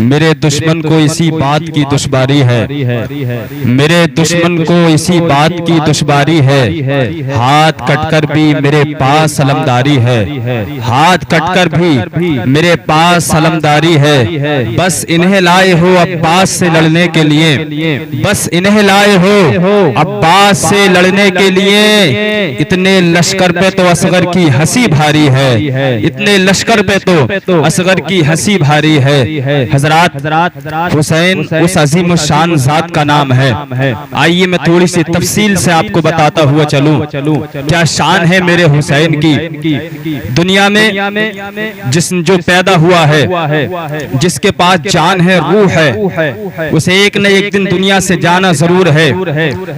मेरे दुश्मन को इसी बात की दुश्वारी है, मेरे दुश्मन को इसी बात की दुश्वारी है। हाथ कटकर भी मेरे पास सलामदारी है, हाथ कटकर भी मेरे पास सलामदारी है। बस इन्हें लाए हो अब्बास से लड़ने के लिए, बस इन्हें लाए हो अब्बास से लड़ने के लिए। इतने लश्कर पे तो असगर की हंसी भारी है, इतने लश्कर पे तो असगर की हंसी भारी है। हजरात, हुसैन उस अजीम शान जात का नाम है। आइए मैं थोड़ी सी तफसील से आपको बताता हुआ चलूं क्या शान है मेरे हुसैन की। दुनिया में जो पैदा हुआ है, जिसके पास जान है, रूह है, उसे एक न एक दिन दुनिया से जाना जरूर है।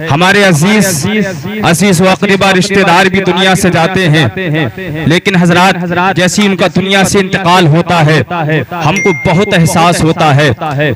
हमारे अजीज व अक़रीबा रिश्तेदार भी दुनिया से जाते हैं, लेकिन हजरात जैसी उनका दुनिया से इंतकाल होता है हमको बहुत एहसास होता है।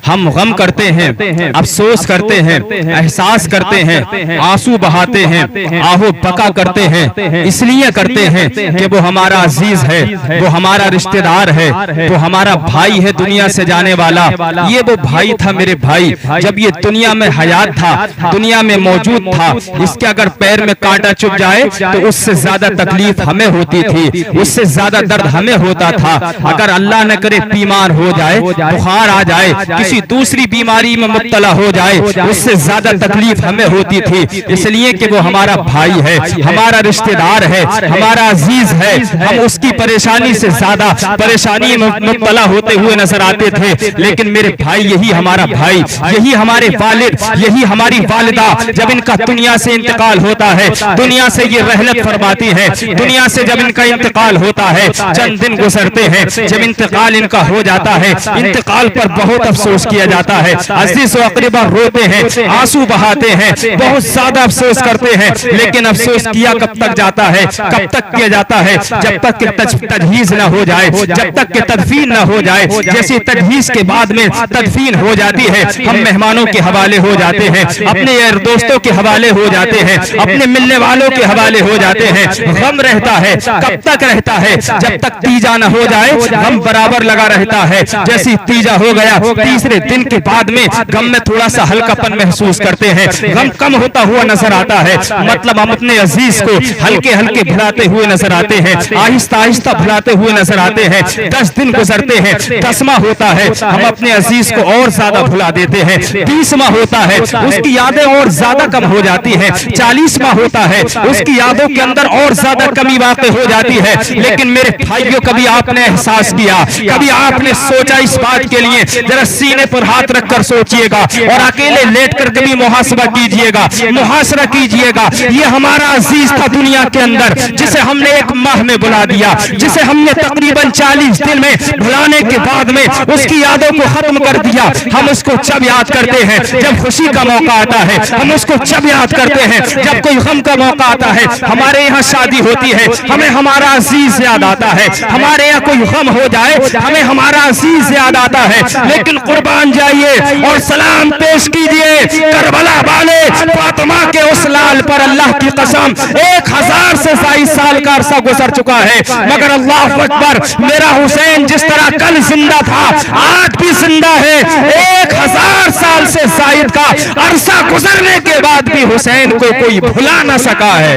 हम गम करते हैं, अफसोस करते हैं, एहसास करते हैं, आंसू बहाते हैं, आहो बका करते हैं। इसलिए करते हैं कि वो हमारा अजीज है, वो हमारा रिश्तेदार है, वो हमारा भाई है दुनिया से जाने वाला। ये वो भाई था मेरे भाई, जब ये दुनिया में हयात था, दुनिया में मौजूद था। इसके अगर पैर में कांटा चुभ जाए तो उससे ज्यादा तकलीफ हमें होती थी, उससे ज्यादा दर्द हमें होता था। अगर अल्लाह न करे बीमार हो जाए, बुखार आ जाए, किसी दूसरी बीमारी में मुब्तला हो जाए, उससे ज्यादा तकलीफ हमें होती थी। इसलिए कि वो हमारा भाई है, हमारा रिश्तेदार है, हमारा अजीज है। हम उसकी परेशानी से ज्यादा परेशानी में मुब्तला होते हुए नजर आते थे। लेकिन मेरे भाई, यही हमारा भाई, यही हमारे वालिद, यही हमारी वालिदा, जब इनका दुनिया से इंतकाल होता है, दुनिया से ये रहलत फरमाती है, दुनिया से जब इनका इंतकाल होता है, चंद दिन गुजरते हैं, जब इंतकाल इनका हो जाता है, इंतकाल पर बहुत अफसोस किया जाता है। अजीज व अक़रीबा रोते हैं, आंसू बहाते हैं, बहुत ज्यादा अफसोस करते हैं। लेकिन अफसोस किया कब तक जाता है, कब तक किया जाता है? जब तक कि तजहीज न हो जाए, जब तक कि तदफीन न हो जाए। जैसे तजहीज के बाद में तदफीन हो जाती है, हम मेहमानों के हवाले हो जाते हैं, अपने यार दोस्तों के हवाले हो जाते हैं, अपने मिलने वालों के हवाले हो जाते हैं। गम रहता है, कब तक रहता है? जब तक तीजा न हो जाए गम बराबर लगा रहता है। जैसे तीजा हो गया, तीसरे दिन के बाद में गम में थोड़ा सा हल्कापन महसूस करते हैं, गम कम होता हुआ नजर आता है। मतलब हम अपने अजीज को हल्के हल्के भुलाते हुए नजर आते हैं, आहिस्ता आहिस्ता भुलाते हुए नजर आते हैं। 10 दिन गुजरते हैं, 10वां होता है, हम अपने अजीज को और ज्यादा भुला देते हैं। 20वां होता है, उसकी यादें और ज्यादा कम हो जाती है। 40वां होता है, उसकी यादों के अंदर और ज्यादा कमी वाक़ई हो जाती है। लेकिन मेरे भाइयों, कभी आपने एहसास किया, कभी आपने सोचा इस बात के लिए? जरा सीने पर हाथ रखकर सोचिएगा और अकेले लेटकर कभी मुहासबा कीजिएगा, मुहासरा कीजिएगा। ये हमारा अजीज था दुनिया के अंदर, जिसे हमने 1 माह में बुला दिया, जिसे हमने तकरीबन 40 दिन में भुलाने के बाद में उसकी यादों को खत्म कर दिया। हम उसको जब याद करते हैं जब खुशी का मौका आता है, हम उसको जब याद करते हैं जब कोई गम का मौका आता है। हमारे यहाँ शादी होती है, हमें हमारा अजीज याद आता है। हमारे यहाँ कोई गम हो जाए, हमें हमारा अजीज याद आता है। लेकिन कुर्बान जाइए और सलाम पेश कीजिए करबला वाले फातिमा के उस लाल पर। अल्लाह की कसम, 1000 से ज़ायद साल का अरसा गुजर चुका है, मगर अल्लाह अकबर, मेरा हुसैन जिस तरह कल जिंदा था आज भी जिंदा है। 1000 साल से ज़ायद का अरसा गुजरने के बाद भी हुसैन को कोई भुला न सका है।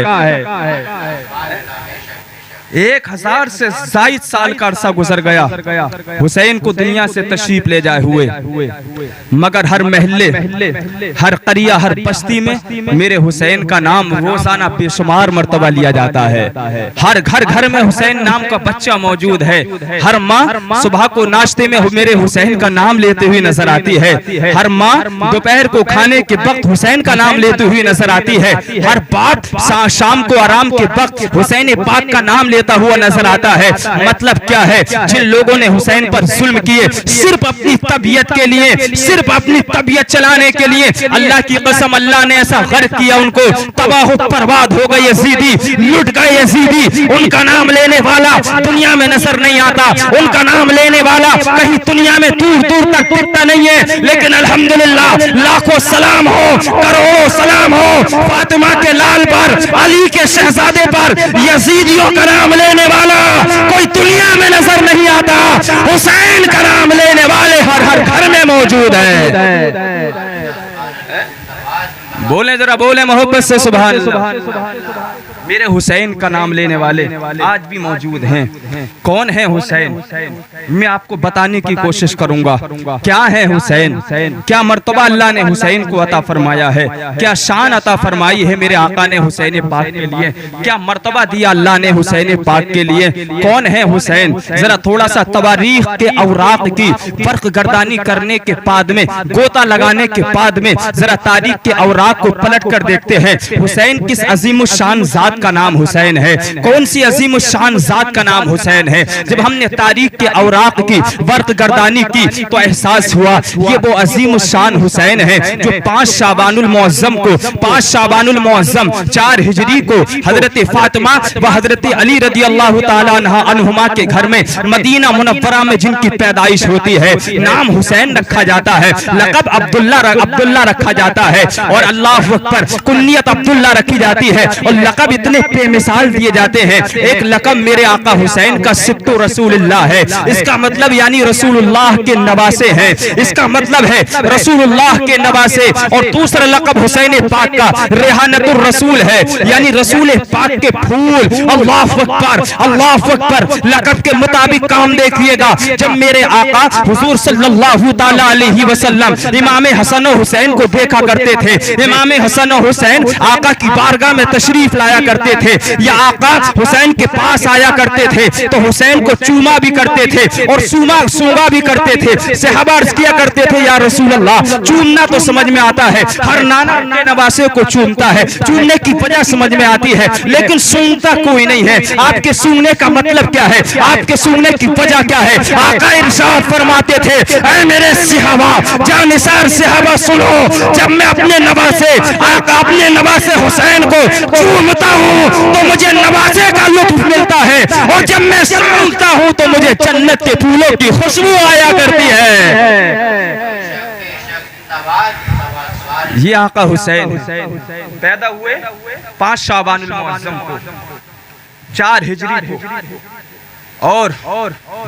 1000 से ज़ायद साल का अरसा गुजर गया हुसैन को दुनिया से तशरीफ ले जाए हुए, मगर हर महल्ले, हर करिया, हर बस्ती में मेरे हुसैन का नाम रोजाना बेशुमार मर्तबा लिया जाता है। हर घर में हुसैन नाम का बच्चा मौजूद है। हर माँ सुबह को नाश्ते में मेरे हुसैन का नाम लेते हुए नजर आती है। हर माँ दोपहर को खाने के वक्त हुसैन का नाम लेते हुए नजर आती है। हर बाप शाम को आराम के वक्त हुसैन पाक का नाम लेता हुआ नजर आता है। मतलब क्या है? जिन लोगों ने हुसैन पर जुल्म किए सिर्फ अपनी तबीयत के लिए, सिर्फ अपनी तबीयत चलाने के लिए, अल्लाह की कसम अल्लाह ने ऐसा गर्क किया उनको, तबाह बर्बाद हो गए यजीदी, लुट गए यजीदी। उनका नाम लेने वाला दुनिया में नजर नहीं आता, उनका नाम लेने वाला कहीं दुनिया में दूर दूर तक दिखता नहीं है। लेकिन अल्हम्दुलिल्लाह लाखों सलाम हो, करोड़ों सलाम हो फातिमा के लाल पर, अली के शहजादे पर। यजीदियों का नाम लेने वाला कोई दुनिया में नजर नहीं आता, हुसैन का नाम लेने वाले हर घर मौजूद है। बोले जरा बोले मोहब्बत से सुभान अल्लाह। मेरे हुसैन का नाम लेने वाले आज भी मौजूद हैं। कौन है हुसैन? मैं आपको बताने की कोशिश करूंगा। क्या है हुसैन? क्या मर्तबा अल्लाह ने हुसैन को अता फरमाया है? क्या शान अता फरमाई है मेरे आका ने हुसैन पाक के लिए? क्या मर्तबा दिया अल्लाह ने हुसैन पाक के लिए? कौन है हुसैन? जरा थोड़ा सा तवारीख के औराक की फर्क गर्दानी करने के बाद में, गोता लगाने के बाद में जरा तारीख के औराक को पलट कर देखते हैं। हुसैन किस अजीम शान जात का नाम हुसैन है? कौन सी अजीम शान जात का नाम हुसैन है? जब हमने तारीख के औराक की वर्त गर्दानी की तो एहसास हुआ ये वो अजीम शान हुसैन है जो 5 शाबानुल मुअज्जम को, 5 शाबानुल मुअज्जम 4 हिजरी को हजरत फातिमा व हजरत अली रदी अल्लाह ताला अन्हुमा के घर में मदीना मुनव्वरा में जिनकी पैदाइश होती है, नाम हुसैन रखा जाता है, लक़ब अब्दुल्ला रखा जाता है और अल्लाहु अकबर कुन्नियत अब्दुल्ला रखी जाती है और लक़ब इतने बेमिसाल दिए जाते हैं। एक लक़ब मेरे आका हुसैन का सिब्तु रसूलुल्लाह है, इसका मतलब यानी रसूलुल्लाह के नवासे हैं, इसका मतलब है रसूलुल्लाह के नवासे। और दूसरा लक़ब हुसैन पाक का रेहानतुर रसूल है, यानी रसूल पाक के फूल। अल्लाहु अकबर, अल्लाहु अकबर। लक़ब के मुताबिक काम देखिएगा। जब मेरे आका हुजूर सल्लल्लाहु ताला अलैहि वसल्लम इमाम हसन और हुसैन को देखा करते थे, इमाम हसन और हुसैन आका की बारगाह में तशरीफ लाया करते थे या आका हुसैन के पास आया करते थे तो हुसैन को चूमा भी करते थे और सूंगा भी करते थे। सहाबा अर्ज़ किया करते थे या रसूल अल्लाह, चूमना तो समझ में आता है, हर नाना अपने नवासे को चूमता है, चूमने की वजह समझ में आती है, लेकिन सूंघता कोई नहीं है। आपके सूंघने का मतलब क्या है? आपके सूंघने की वजह क्या है? आका इरशाद फरमाते थे, ऐ मेरे सहाबा, जानिसार सहाबा सुनो, जब मैं अपने नवासे आका अपने नवासे हुसैन को चूमता हूँ तो मुझे नवासे का लुत्फ मिलता है और जब मैं सूंघता हूँ तो मुझे जन्नत के फूलों की खुशबू आया करती है। ये आका हुसैन पैदा हुए 5 शाबानुल मुअज्जम को, 4 हिजरी को और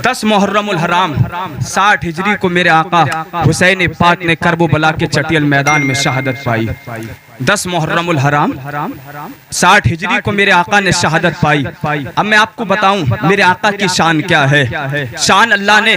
10 मुहर्रमुल हराम 60 हिजरी को मेरे आका हुसैन पाक ने करबला के चटियल मैदान में शहादत पाई। 10 मुहर्रमुल हराम 60 हिजरी को मेरे आका ने शहादत पाई। अब मैं आपको बताऊं मेरे आका की शान क्या है। शान अल्लाह ने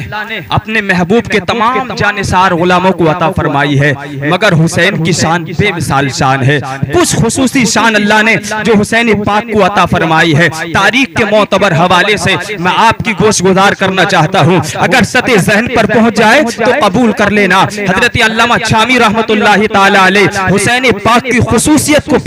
अपने महबूब के तमाम जानिसार गुलामों को अता फरमाई है, मगर हुसैन की शान बेमिसाल शान है। कुछ खुसूसी शान अल्लाह ने जो हुसैन पाक को अता फरमाई है, तारीख के मोतबर हवाले से मैं आपकी गोशगुजार करना चाहता हूँ। अगर सते ज़हन पर पहुंच जाए तो कबूल कर लेना। हजरत अल्लामा शामी रहमतुल्लाहि ताला अलैह हुसैन पाक की खुसूसियत को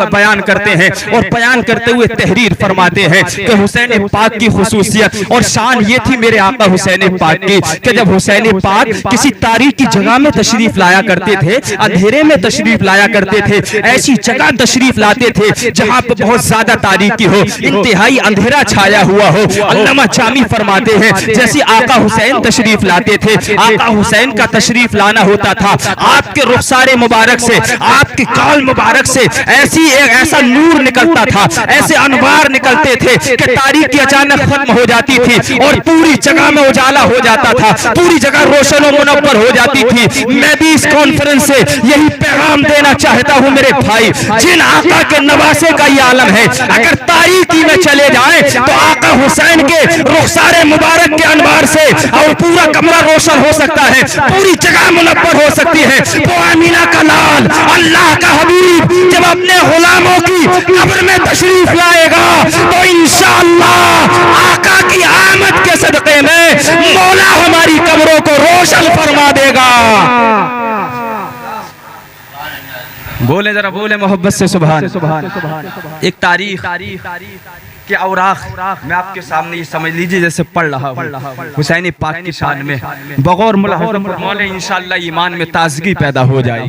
बयान करते हैं और बयान करते हुए तहरीर फरमाते हैं कि हुसैन पाक की खुसूसियत और शान ये थी मेरे आका हुसैन पाक की कि जब हुसैन पाक किसी तारीखी जगह में तशरीफ लाया करते थे, अंधेरे में तशरीफ लाया करते थे, ऐसी जगह तशरीफ लाते थे जहां पर बहुत ज्यादा तारीकी हो, इंतहाई अंधेरा छाया हुआ हो। अल्लामा शामी फरमाते हैं जैसे आका हुसैन तशरीफ लाते थे, आका हुसैन का तशरीफ लाना होता था, आपके रुखसारे मुबारक से, आपकी काल मुबारक से ऐसा नूर निकलता था, ऐसे अनवार निकलते थे कि तारीकी अचानक खत्म हो जाती थी और पूरी जगह में उजाला हो जाता था, पूरी जगह रोशन और मुनव्वर हो जाती थी। मैं भी इस कॉन्फ्रेंस से यही पैगाम देना चाहता हूं मेरे भाई, जिन आका के नवासे का ये आलम है, अगर तारीकी में चले जाएं तो आका हुसैन के रुखसारे मुबारक के अनवार से और पूरा कमरा रोशन हो सकता है, पूरी जगह मुनव्वर हो सकती है। वो आमीना का लाल अल्लाह का हबीब जब अपने गुलामों की कब्र में तशरीफ लाएगा तो इंशाअल्लाह आका की आमद के सदक़े में मौला हमारी कब्रों को रोशन फरमा देगा। बोले जरा बोले मोहब्बत से सुभान। एक तारीख के औराक मैं आपके सामने ये समझ लीजिए जैसे पढ़ रहा हूँ हुसैन पाक की शान में, बगौर मुलाहज़ा फरमाए इंशाअल्लाह ईमान में ताज़गी पैदा हो जाए।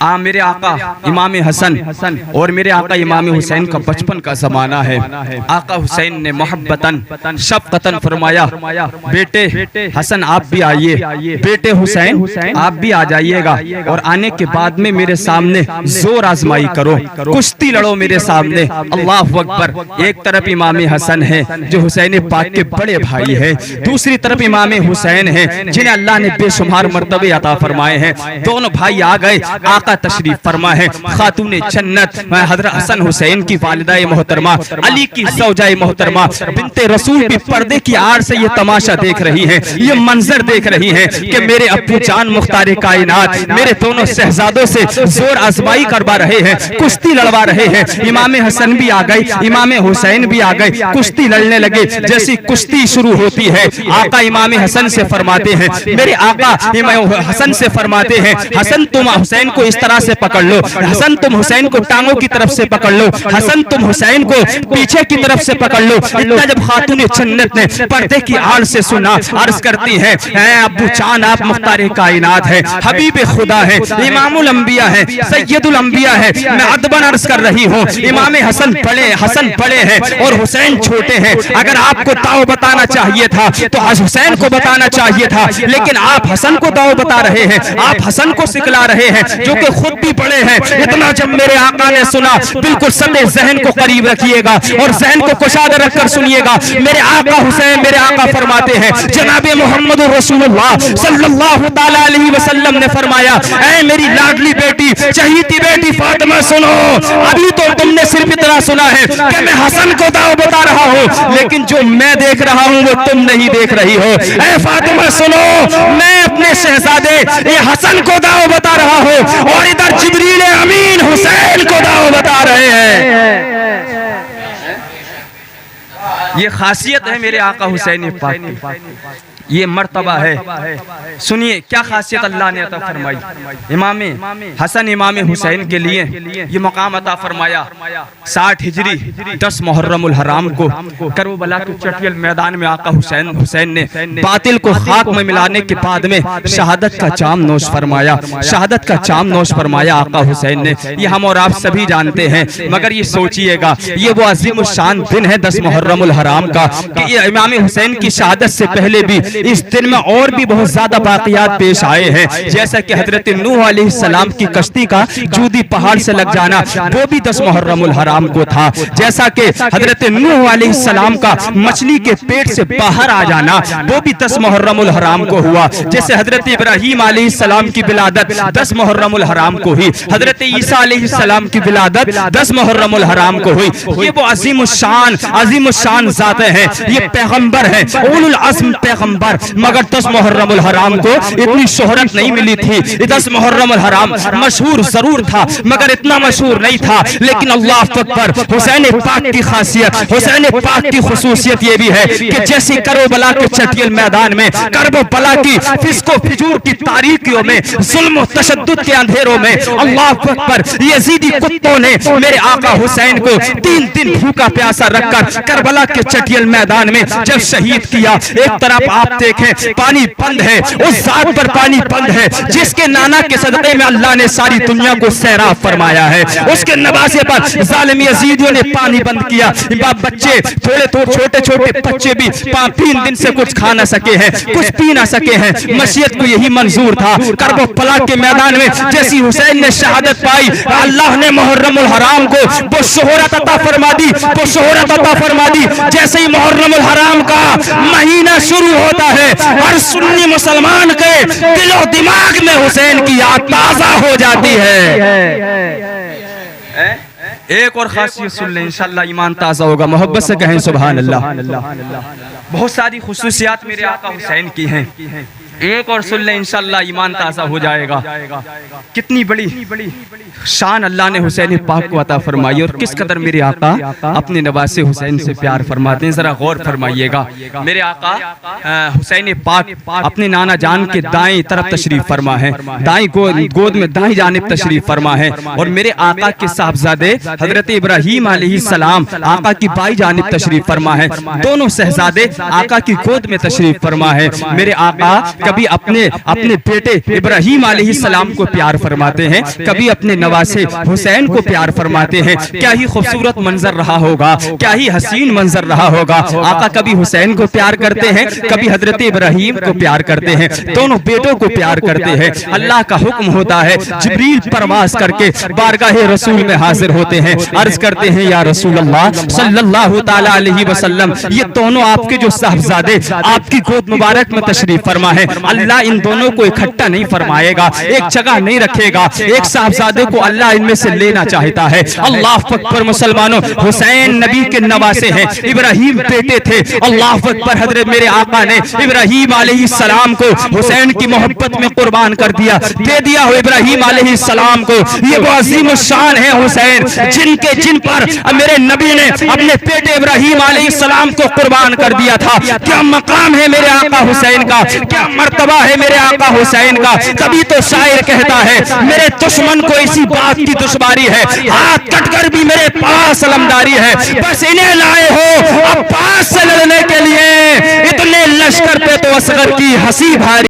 मेरे आका इमाम हसन और मेरे आका इमाम हुसैन का बचपन का जमाना है। आका हुसैन ने मोहब्बतन शफकतन फरमाया, बेटे हसन आप भी आइए, बेटे हुसैन आप भी आ जाइएगा, और आने के बाद में मेरे सामने जोर आजमाई करो, कुश्ती लड़ो मेरे सामने। अल्लाह अकबर। एक तरफ इमाम हसन है जो हुसैन पाक के बड़े भाई है, दूसरी तरफ इमाम हुसैन है जिन्हें अल्लाह ने बेशुमार मर्तबे अता फरमाए हैं। दोनों भाई आ गए, आका तशरीफ फरमा है। खातून जन्नत हजरत हसन हुसैन की वालिदा मोहतरमा, अली की ज़ौजा मोहतरमा बिन्ते रसूल भी पर्दे की आड़ से ये तमाशा देख रही है, ये मंजर देख रही है कि मेरे अब्बू जान मुख्तार कायनात मेरे दोनों शहजादों से जोर आजमाई करवा रहे हैं, कुश्ती लड़वा रहे हैं। इमाम हसन भी आ गए, इमाम हुसैन भी आ गए, कुश्ती लड़ने लगे। जैसी कुश्ती शुरू होती है, आका इमाम हसन से फरमाते हैं, मेरे आका इमाम हसन से फरमाते हैं, हसन तुम हुसैन को इस तरह से पकड़ लो, हसन तुम हुसैन को टांगों की तरफ से पकड़ लो, हसन तुम हुसैन को पीछे की तरफ से पकड़ लो। इतना जब खातून जन्नत ने पर्दे की आड़ से सुना, अर्ज करती है, अब्बू जान आप मुख्तार कायनात है, हबीब खुदा है, इमामुल अंबिया है, सैयदुल अंबिया है, मैं अदबन अर्ज कर रही हूँ, इमाम हसन बड़े हैं और हुसैन छोटे हैं। अगर आपको दाव बताना चाहिए था तो हुसैन को बताना चाहिए था, लेकिन आप हसन को दाव बता रहे हैं, आप हसन को सिखला रहे हैं जो कि खुद भी बड़े हैं। इतना जब मेरे आका ने सुना, बिल्कुल सदे जहन को करीब रखिएगा और जहन को कुशाद रखकर सुनिएगा। मेरे आका हुसैन, मेरे आका फरमाते हैं, जनाबे मोहम्मद रसूलुल्लाह सल्लल्लाहु तआला अलैहि वसल्लम ने फरमाया, ऐ मेरी लाडली बेटी, चहीती बेटी फातिमा, सुनो, अभी तो तुमने सिर्फ इतना सुना है कि मैं हसन को दाव बता रहा हूँ, लेकिन जो मैं देख रहा हूँ वो तुम नहीं देख रही हो। ऐ फातिमा सुनो, मैं अपने शहजादे ये हसन को दाव बता रहा हूँ और इधर जिब्रील अमीन हुसैन को दाव बता रहे हैं। ये खासियत है मेरे आका हुसैन पाक की, ये मर्तबा है। सुनिए क्या खासियत अल्लाह ने अता फरमाई। इमाम हसन इमाम हुसैन के लिए ये मकाम अता फरमाया। 60 हिजरी 10 मुहर्रमुल हराम को करबला के चटियल मैदान में आका हुसैन ने बातिल को खाक में मिलाने के बाद में शहादत का जाम नोश फरमाया, शहादत का जाम नोश फरमाया आका हुसैन ने। ये हम और आप सभी जानते हैं, मगर ये सोचिएगा ये वो अजीम शान दिन है 10 मुहर्रमुल हराम का कि इमाम हुसैन की शहादत से पहले भी इस दिन में और भी बहुत ज्यादा वाकयात पेश आए हैं। जैसा कि हजरत नूह अलैहिस्सलाम की कश्ती का जूदी पहाड़ से लग जाना, वो भी 10 मुहर्रमुल हराम को था। जैसा कि हजरत नूह अलैहिस्सलाम का मछली के पेट से बाहर आ जाना, वो भी 10 मुहर्रमुल हराम को हुआ। जैसे हजरत इब्राहीम अलैहिस्सलाम की विलादत 10 मुहर्रमुल हराम को हुई, हजरत ईसा अलैहिस्सलाम की विलादत 10 मुहर्रमुल हराम को हुई। ये वो अजीम शान ज़ात हैं, ये पैगंबर हैं, उलुल अज़्म पैगंबर, मगर 10 मुहर्रमुल हराम को इतनी शोहरत नहीं मिली थी। 10 मुहर्रमुल हराम मशहूर जरूर था मगर इतना मशहूर नहीं था। लेकिन अल्लाह अकबर, हुसैन पाक की खासियत, हुसैन पाक की खुसूसियत ये भी है कि जैसे करबला के चटियल मैदान में, करबला की फिस्को फिजूर की तारीकियों में, जुल्म तशद्दुद के अंधेरों में, अल्लाह अकबर, यजीदी कुत्तों ने मेरे आका हुसैन को 3 दिन भूखा प्यासा रखकर करबला के चटियल मैदान में जब शहीद किया। एक तरफ आप देखें पानी बंद है, उस जात पर पानी बंद है जिसके नाना के सदक़े में अल्लाह ने सारी दुनिया को सैराब फरमाया है। उसके नवासे पर जालिम यजीदियों ने पानी बंद किया। बच्चे थोड़े छोटे बच्चे भी 3 दिन से कुछ खा ना सके हैं, कुछ पी ना सके हैं। मशीयत को यही मंजूर था। करबला के मैदान में जैसी हुसैन ने शहादत पाई, अल्लाह ने मुहर्रमुल हराम को वो शोहरत अता फरमा दी, वो शोहरत अता फरमा दी। जैसे ही मुहर्रमुल हराम का महीना शुरू होता है, हर सुन्नी मुसलमान के दिलो दिमाग में हुसैन की याद ताजा हो जाती है। एक और खासियत सुन लें, इंशाअल्लाह ईमान ताजा होगा। मोहब्बत से कहें सुभान अल्लाह। बहुत सारी खुसूसियात मेरे आका हुसैन की हैं, एक और सुन लें इंशाअल्लाह ईमान ताज़ा हो जाएगा। कितनी बड़ी शान अल्लाह ने हुसैन पाक को अता फरमाई और किस कदर मेरे आका अपने नवासे हुसैन से प्यार फरमाते हैं, जरा गौर फरमाइएगा। मेरे आका हुसैन पाक अपने नाना जान के दाएं तरफ तशरीफ फरमा है, दाएं गोद में दाएं जानिब तशरीफ फरमा है। और मेरे आका के साहबजादे हजरत इब्राहीम अलैहिस्सलाम आका की बाई जानिब तशरीफ फरमा है। दोनों शहजादे आका की गोद में तशरीफ फरमा है। मेरे आका कभी अपने अपने बेटे इब्राहिम अलैहिस्सलाम को प्यार फरमाते हैं, कभी अपने नवासे हुसैन को प्यार फरमाते हैं। क्या ही खूबसूरत मंजर रहा होगा, क्या ही हसीन मंजर रहा होगा। आका कभी हुसैन को प्यार करते हैं, कभी हजरत इब्राहिम को प्यार करते हैं, दोनों बेटों को प्यार करते हैं। अल्लाह का हुक्म होता है, जिब्रील परवास करके बारगाह रसूल में हाजिर होते हैं, अर्ज करते हैं या रसूल अल्लाह सल्लल्लाहु ताला अलैहि वसल्लम, ये दोनों आपके जो साहबजादे आपकी गोद मुबारक में तशरीफ फरमा है, अल्लाह इन दोनों को इकट्ठा नहीं फरमाएगा, एक जगह नहीं रखेगा, एक साहबजादे को अल्लाह इनमें से लेना चाहता है। अल्लाह अकबर। मुसलमानों, हुसैन नबी के नवासे हैं, इब्राहिम बेटे थे। अल्लाह अकबर। हजरत मेरे आका ने इब्राहिम अलैहिस्सलाम को हुसैन की मोहब्बत में कुर्बान कर दिया, दे दिया हो इब्राहिम अलैहिस्सलाम को। ये वो अजीम शान है हुसैन, जिन पर मेरे नबी ने अपने बेटे इब्राहिम अलैहिस्सलाम को कुर्बान कर दिया था। क्या मकाम है मेरे आका हुसैन का, क्या मर्तबा है मेरे आका हुसैन का। तभी तो शायर कहता है, मेरे दुश्मन को इसी बात की दुश्वारी है, हाथ कटकर भी मेरे पास अलमदारी है। बस इन्हें लाए हो अब्बास से लड़ने के लिए, इतने लश्कर पे तो असगर की हंसी भारी।